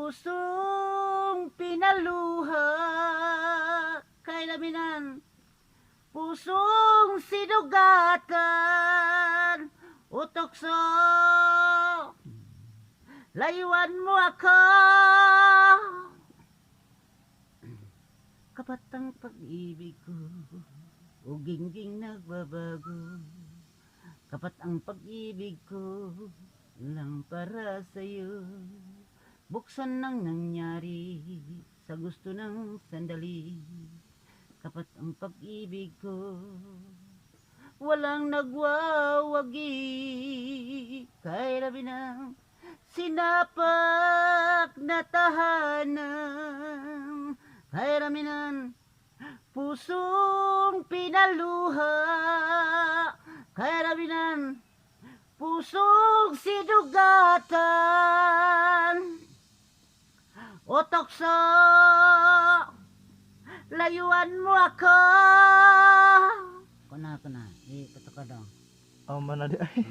pusong pinaluha kay laminan, pusong sinugatan, utokso layuan mo ako. Kapatang pag-ibig ko, uging-ging nagbabago. Kapat ang pag-ibig ko, lang para sa'yo. Buksan ng nangyari, sa gusto ng sandali. Kapat ang pag-ibig ko, walang nagwawagi. Kay labi ng sinapak na tahanan. Kay raminan, pusong pinaluha. Kay raminan, pusong sinugatan. Otokso, layuan mo ako. Kuna, ipataka daw. Mana di ay.